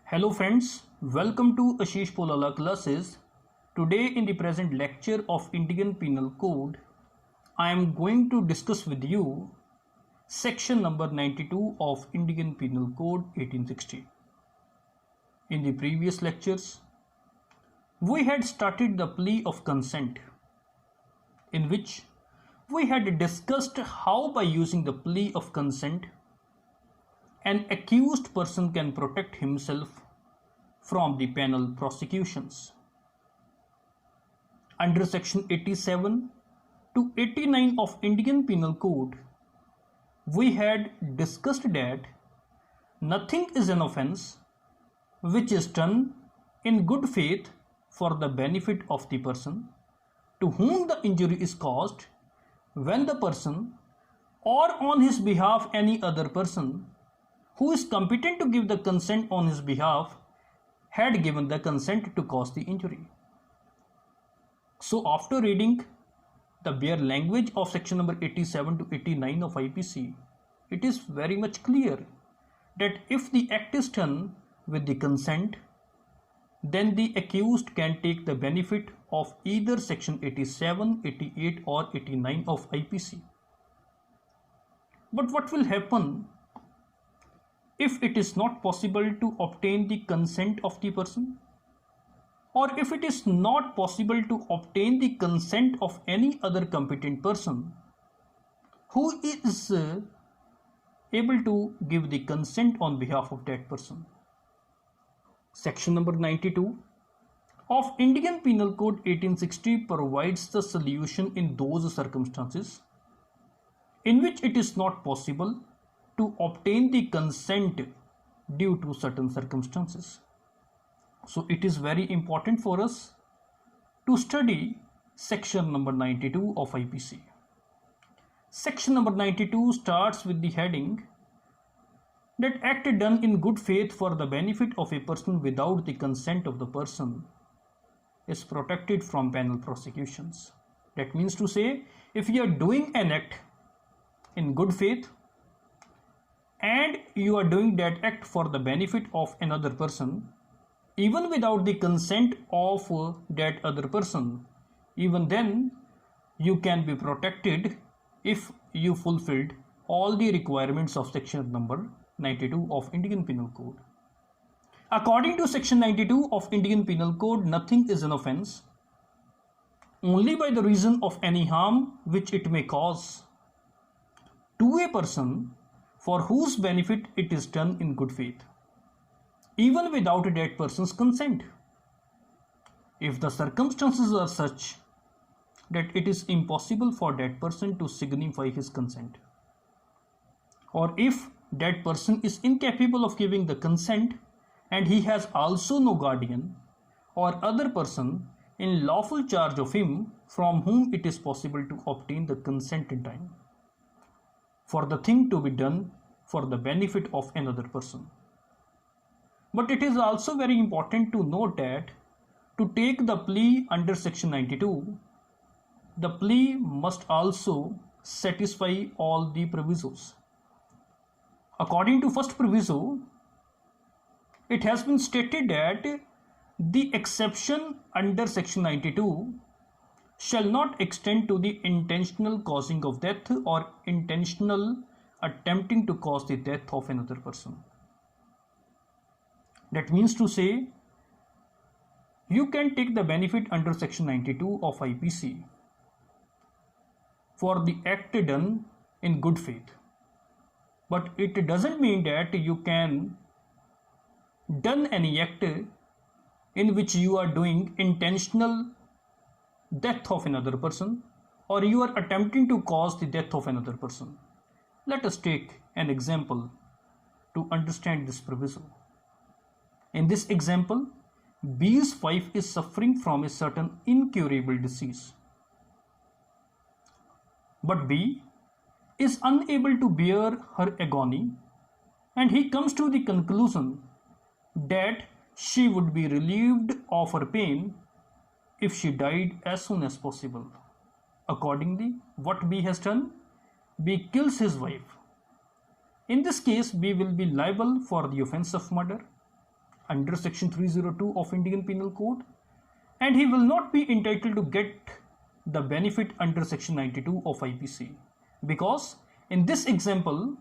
Hello friends, welcome to Ashish Polala classes. Today in the present lecture of Indian Penal Code, I am going to discuss with you section number 92 of Indian Penal Code 1860. In the previous lectures, we had started the plea of consent, in which we had discussed how by using the plea of consent, an accused person can protect himself from the penal prosecutions. Under section 87 to 89 of Indian Penal Code, we had discussed that nothing is an offence which is done in good faith for the benefit of the person to whom the injury is caused when the person or on his behalf any other person who is competent to give the consent on his behalf had given the consent to cause the injury. So after reading the bare language of section number 87 to 89 of IPC, it is very much clear that if the act is done with the consent, then the accused can take the benefit of either section 87, 88 or 89 of IPC. But what will happen if it is not possible to obtain the consent of the person, or if it is not possible to obtain the consent of any other competent person who is able to give the consent on behalf of that person? Section number 92 of Indian Penal Code 1860 provides the solution in those circumstances in which it is not possible to obtain the consent due to certain circumstances. So it is very important for us to study section number 92 of IPC. Section number 92 starts with the heading that act done in good faith for the benefit of a person without the consent of the person is protected from penal prosecutions. That means to say, if you are doing an act in good faith and you are doing that act for the benefit of another person, even without the consent of that other person, even then you can be protected if you fulfilled all the requirements of section number 92 of Indian Penal Code. According to section 92 of Indian Penal Code, nothing is an offence only by the reason of any harm which it may cause to a person for whose benefit it is done in good faith, even without that person's consent. If the circumstances are such that it is impossible for that person to signify his consent, or if that person is incapable of giving the consent and he has also no guardian or other person in lawful charge of him from whom it is possible to obtain the consent in time for the thing to be done for the benefit of another person. But it is also very important to note that to take the plea under section 92, the plea must also satisfy all the provisos. According to first proviso, it has been stated that the exception under section 92 shall not extend to the intentional causing of death or intentional attempting to cause the death of another person. That means to say, you can take the benefit under section 92 of IPC for the act done in good faith, but it doesn't mean that you can done any act in which you are doing intentional death of another person or you are attempting to cause the death of another person. Let us take an example to understand this proviso. In this example, B's wife is suffering from a certain incurable disease, but B is unable to bear her agony, and he comes to the conclusion that she would be relieved of her pain if she died as soon as possible. Accordingly, what B has done? B kills his wife. In this case, B will be liable for the offense of murder under section 302 of Indian Penal Code, and he will not be entitled to get the benefit under section 92 of IPC, because in this example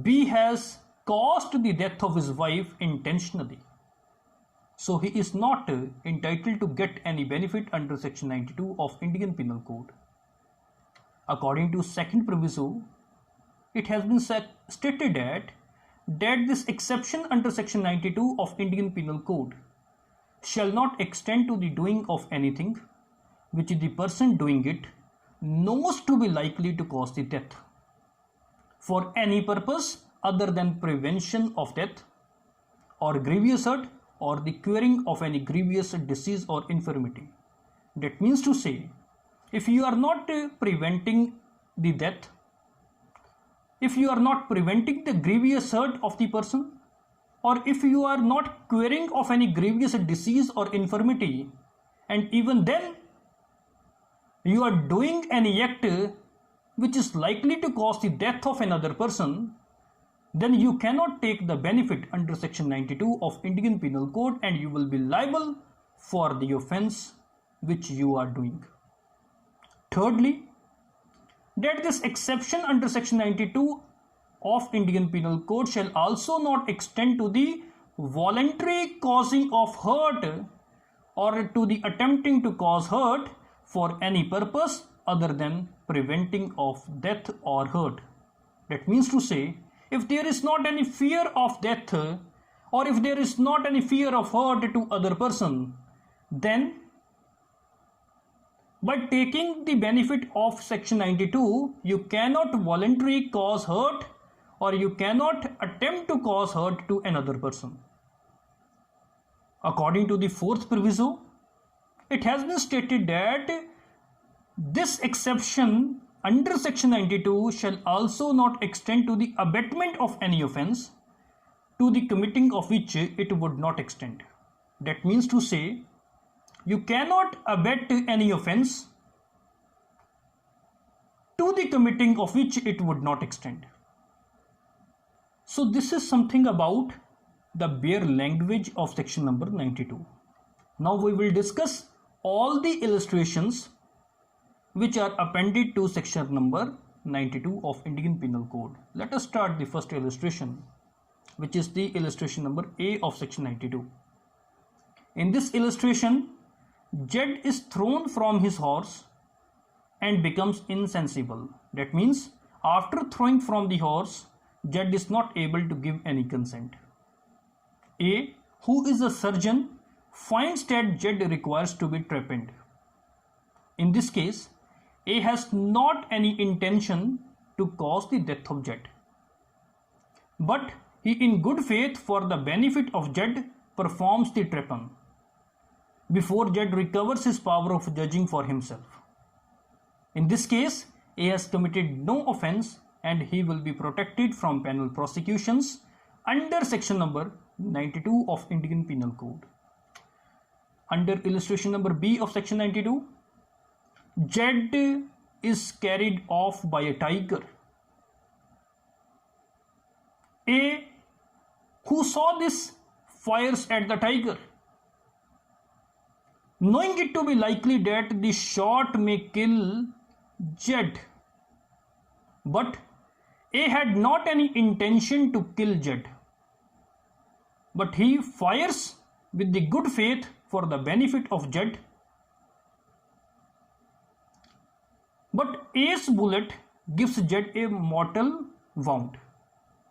B has caused the death of his wife intentionally, so he is not entitled to get any benefit under section 92 of Indian Penal Code. According to second proviso, it has been stated that this exception under section 92 of Indian Penal Code shall not extend to the doing of anything which the person doing it knows to be likely to cause the death, for any purpose other than prevention of death or grievous hurt or the curing of any grievous disease or infirmity. That means to say, if you are not preventing the death, if you are not preventing the grievous hurt of the person, or if you are not curing of any grievous disease or infirmity, and even then you are doing any act which is likely to cause the death of another person, then you cannot take the benefit under section 92 of Indian Penal Code, and you will be liable for the offense which you are doing. Thirdly, that this exception under section 92 of Indian Penal Code shall also not extend to the voluntary causing of hurt or to the attempting to cause hurt for any purpose other than preventing of death or hurt. That means to say, if there is not any fear of death or if there is not any fear of hurt to other person, then by taking the benefit of section 92, you cannot voluntarily cause hurt or you cannot attempt to cause hurt to another person. According to the fourth proviso, it has been stated that this exception under section 92 shall also not extend to the abatement of any offence to the committing of which it would not extend. That means to say, you cannot abet any offence to the committing of which it would not extend. So this is something about the bare language of section number 92. Now we will discuss all the illustrations which are appended to section number 92 of Indian Penal Code. Let us start the first illustration, which is the illustration number A of section 92. In this illustration, Jed is thrown from his horse and becomes insensible. That means after throwing from the horse, Jed is not able to give any consent. A, who is a surgeon, finds that Jed requires to be trepaned. In this case, A has not any intention to cause the death of Jed, but he in good faith for the benefit of Jed performs the trepan before Jed recovers his power of judging for himself. In this case, A has committed no offence and he will be protected from penal prosecutions under section number 92 of Indian Penal Code. Under illustration number B of section 92, Jed is carried off by a tiger. A, who saw this, fires at the tiger, knowing it to be likely that the shot may kill Jed, but A had not any intention to kill Jed, but he fires with the good faith for the benefit of Jed. But A's bullet gives Jed a mortal wound.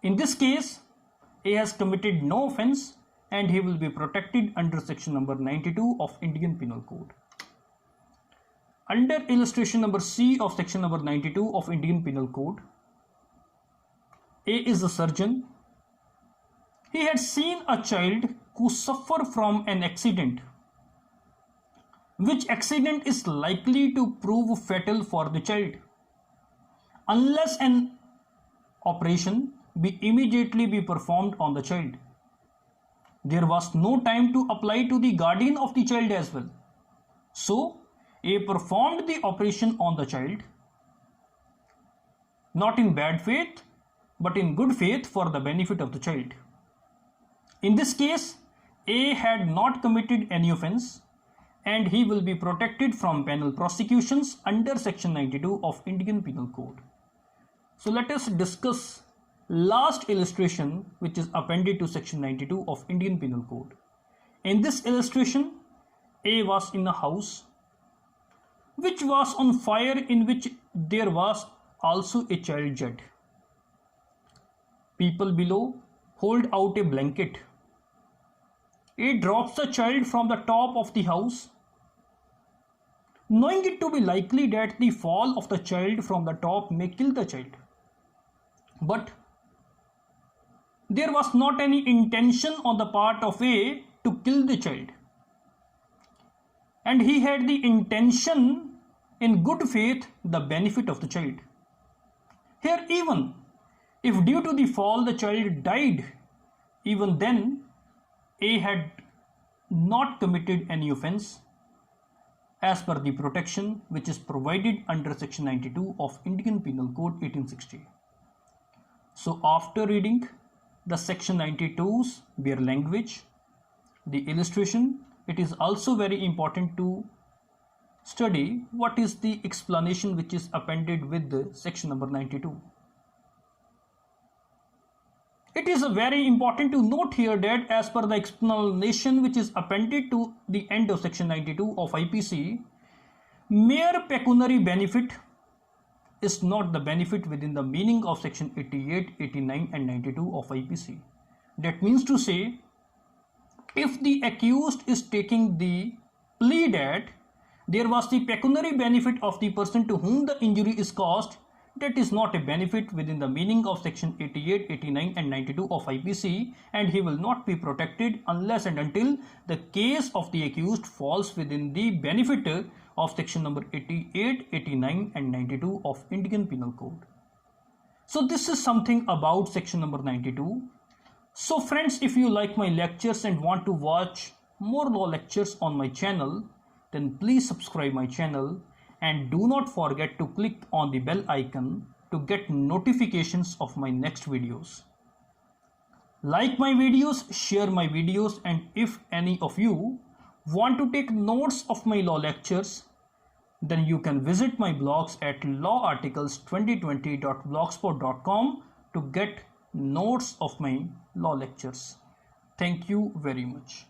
In this case, A has committed no offence and he will be protected under section number 92 of Indian Penal Code. Under illustration number C of section number 92 of Indian Penal Code, A is a surgeon. He had seen a child who suffered from an accident, which accident is likely to prove fatal for the child unless an operation be immediately be performed on the child. There was no time to apply to the guardian of the child as well. So, A performed the operation on the child, not in bad faith, but in good faith for the benefit of the child. In this case, A had not committed any offence and he will be protected from penal prosecutions under section 92 of Indian Penal Code. So let us discuss last illustration which is appended to section 92 of Indian Penal Code. In this illustration, A was in a house which was on fire, in which there was also a child Z. People below hold out a blanket. A drops the child from the top of the house, knowing it to be likely that the fall of the child from the top may kill the child. But there was not any intention on the part of A to kill the child, and he had the intention in good faith the benefit of the child. Here, even if due to the fall the child died, even then A had not committed any offence as per the protection which is provided under section 92 of Indian Penal Code 1860. So after reading the section 92's bare language, the illustration, it is also very important to study what is the explanation which is appended with the section number 92. It is very important to note here that as per the explanation which is appended to the end of section 92 of IPC, mere pecuniary benefit is not the benefit within the meaning of section 88, 89 and 92 of IPC. That means to say, if the accused is taking the plea that there was the pecuniary benefit of the person to whom the injury is caused, that is not a benefit within the meaning of section 88, 89 and 92 of IPC, and he will not be protected unless and until the case of the accused falls within the benefit of section number 88, 89 and 92 of Indian Penal Code. So this is something about section number 92. So friends, if you like my lectures and want to watch more law lectures on my channel, then please subscribe my channel and do not forget to click on the bell icon to get notifications of my next videos. Like my videos, share my videos, and if any of you want to take notes of my law lectures, then you can visit my blogs at lawarticles2020.blogspot.com to get notes of my law lectures. Thank you very much.